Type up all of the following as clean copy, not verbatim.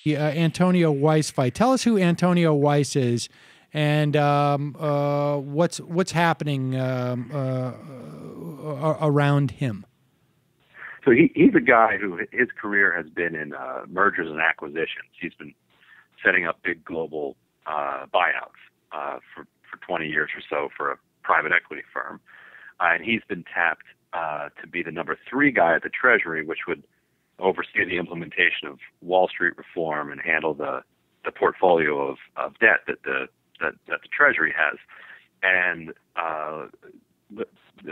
Antonio Weiss fight. Tell us who Antonio Weiss is, and what's happening around him. So he's a guy who his career has been in mergers and acquisitions. He's been setting up big global buyouts for 20 years or so for a private equity firm, and he's been tapped to be the number 3 guy at the Treasury, which would oversee the implementation of Wall Street reform and handle the portfolio of debt that the Treasury has. And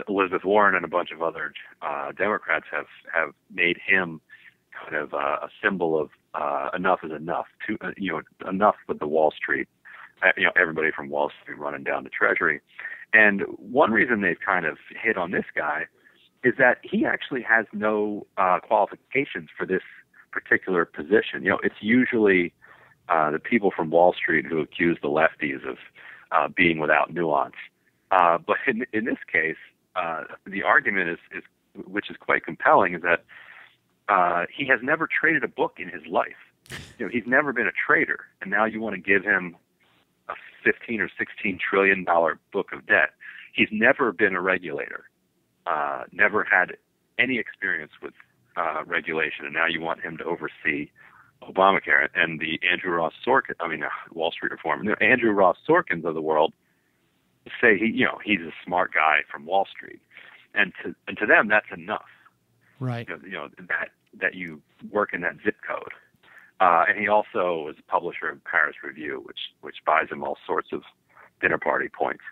Elizabeth Warren and a bunch of other Democrats have made him kind of a symbol of enough is enough. Enough with the Wall Street. Everybody from Wall Street running down the Treasury. And one reason they've kind of hit on this guy is that he actually has no qualifications for this particular position. It's usually the people from Wall Street who accuse the lefties of being without nuance. But in this case, the argument is, which is quite compelling, is that he has never traded a book in his life. He's never been a trader, and now you want to give him a 15 or 16 trillion dollar book of debt. He's never been a regulator, never had any experience with regulation, and now you want him to oversee Obamacare and the Wall Street reform. Andrew Ross Sorkins of the world say he's a smart guy from Wall Street, and to them that's enough. Right. That you work in that zip code. And he also is a publisher of Paris Review, which buys him all sorts of dinner party points.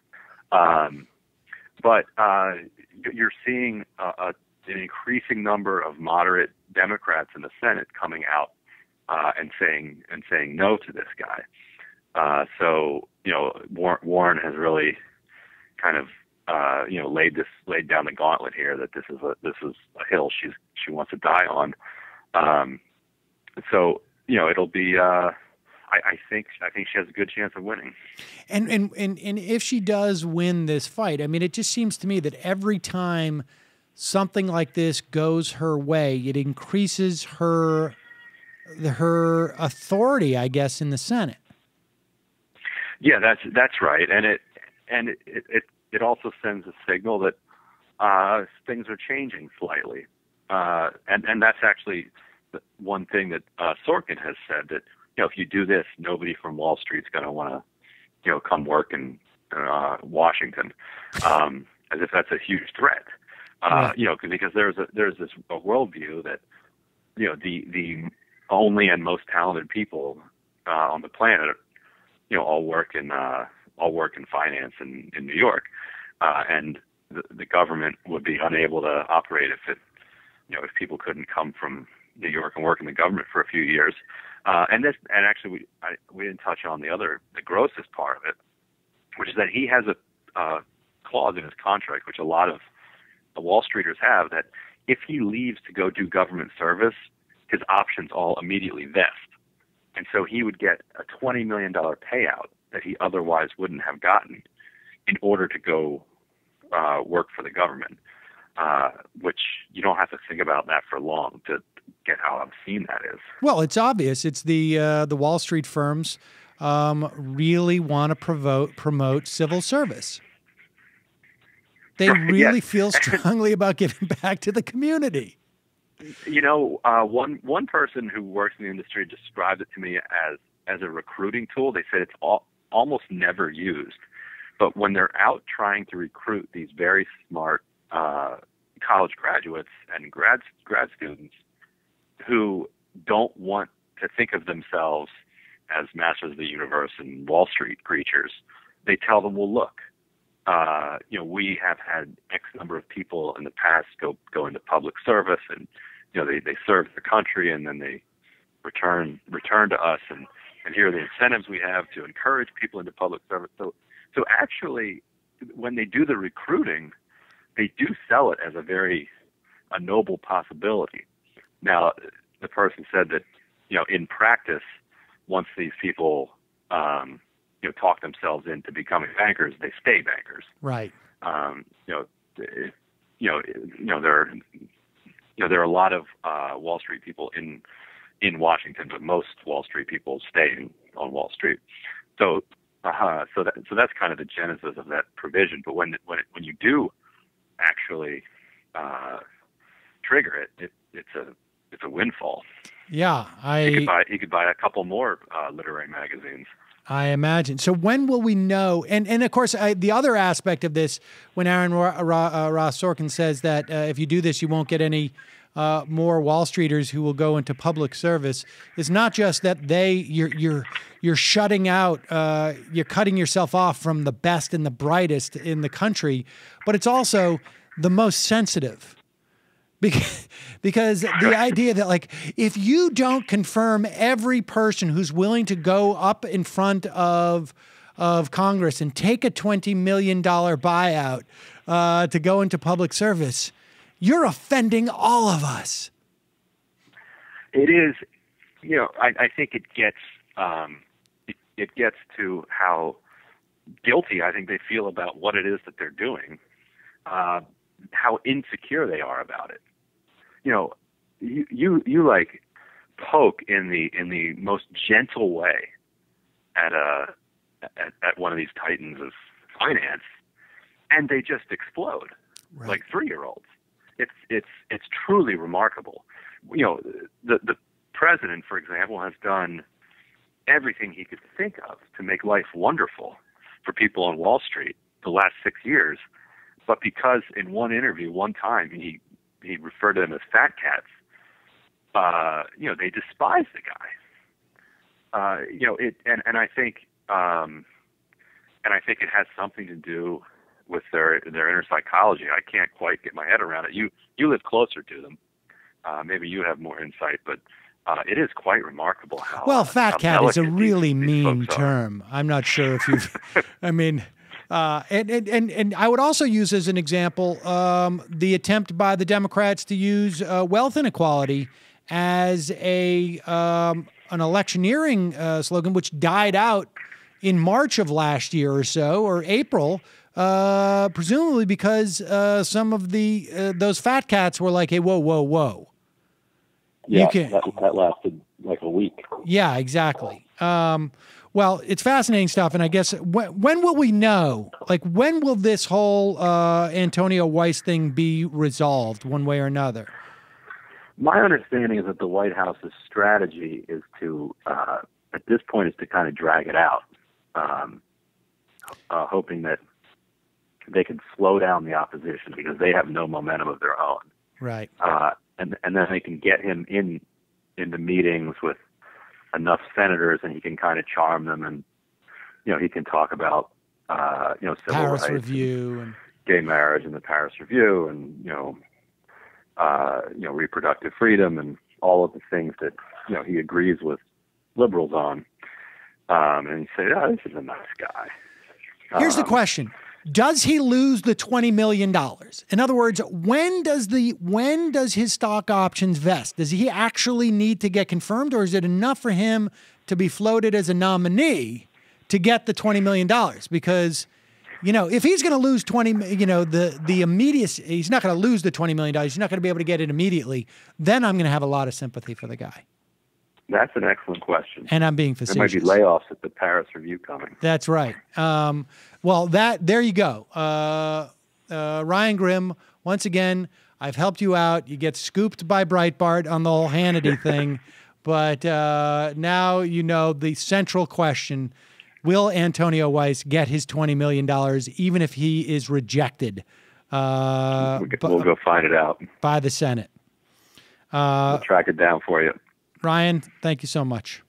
But you're seeing an increasing number of moderate Democrats in the Senate coming out and saying no to this guy. So Warren has really kind of laid down the gauntlet here, that this is a hill she wants to die on. So it'll be. I think she has a good chance of winning. And if she does win this fight, I mean, it just seems to me that every time something like this goes her way, it increases her authority, I guess, in the Senate. Yeah, that's right, and it also sends a signal that things are changing slightly, and that's actually one thing that Sorkin has said, that if you do this, nobody from Wall Street's going to want to come work in Washington, as if that's a huge threat. Right. Because there's this a worldview that the only and most talented people on the planet all work in finance in New York, and the government would be unable to operate if people couldn't come from New York and work in the government for a few years. And actually we didn't touch on the grossest part of it, which is that he has a clause in his contract, which a lot of the Wall Streeters have, that if he leaves to go do government service, his options all immediately vest. And so he would get a $20 million payout that he otherwise wouldn't have gotten in order to go work for the government, which you don't have to think about that for long to get how obscene that is. Well, it's obvious. It's the Wall Street firms really want to promote civil service. They really feel strongly about giving back to the community. One person who works in the industry described it to me as a recruiting tool. They said it's almost never used, but when they're out trying to recruit these very smart college graduates and grad students who don't want to think of themselves as masters of the universe and Wall Street creatures, they tell them, well, look, we have had X number of people in the past go into public service, and they serve the country, and then they return to us, and here are the incentives we have to encourage people into public service. So actually, when they do the recruiting, they do sell it as a noble possibility. Now, the person said that in practice, once these people talk themselves into becoming bankers, they stay bankers. Right. There are a lot of Wall Street people in in Washington, but most Wall Street people stay on Wall Street. So that's kind of the genesis of that provision. But when you do actually trigger it, it's a windfall. Yeah, he could buy a couple more literary magazines. I imagine. So when will we know? And of course, the other aspect of this, when Aaron Ross Sorkin says that if you do this, you won't get any more Wall Streeters who will go into public service, is not just that you're shutting out, you're cutting yourself off from the best and the brightest in the country, but it's also the most sensitive. Because the idea that, like, if you don't confirm every person who's willing to go up in front of Congress and take a $20 million buyout to go into public service, you're offending all of us. It is, I think it gets to how guilty I think they feel about what it is that they're doing, how insecure they are about it. You like poke in the most gentle way at one of these titans of finance, and they just explode like 3-year-olds. It's truly remarkable. The president, for example, has done everything he could think of to make life wonderful for people on Wall Street the last 6 years, but because in one interview, one time, he referred to them as fat cats, they despise the guy. I think it has something to do with their inner psychology. I can't quite get my head around it. You live closer to them. Maybe you have more insight, but it is quite remarkable how. Well, fat cat is a really mean term. I'm not sure if you've. I mean. And I would also use as an example the attempt by the Democrats to use wealth inequality as an electioneering slogan, which died out in March of last year or so, or April, presumably because some of those fat cats were like, "Hey, whoa." Yeah, that lasted like a week. Yeah, exactly. Well, it's fascinating stuff, and I guess when will we know? Like, when will this whole Antonio Weiss thing be resolved one way or another? My understanding is that the White House's strategy is to, at this point, is to kind of drag it out, hoping that they can slow down the opposition because they have no momentum of their own. Right. And then they can get him into meetings with enough senators, and he can kind of charm them, and he can talk about civil Paris rights, Review, and gay marriage, and the Paris Review, and reproductive freedom, and all of the things that he agrees with liberals on, and you say, "Oh, this is a nice guy." Here's the question. Does he lose the $20 million? In other words, when does his stock options vest? Does he actually need to get confirmed, or is it enough for him to be floated as a nominee to get the $20 million? Because, if he's going to lose the immediate, he's not going to lose the $20 million. He's not going to be able to get it immediately. Then I'm going to have a lot of sympathy for the guy. That's an excellent question. And I'm being facetious. There might be layoffs at the Paris Review coming. That's right. Well, there you go. Ryan Grim, once again, I've helped you out. You get scooped by Breitbart on the whole Hannity thing. But now you know the central question: will Antonio Weiss get his $20 million, even if he is rejected? We'll go find it out by the Senate. We'll track it down for you. Ryan, thank you so much.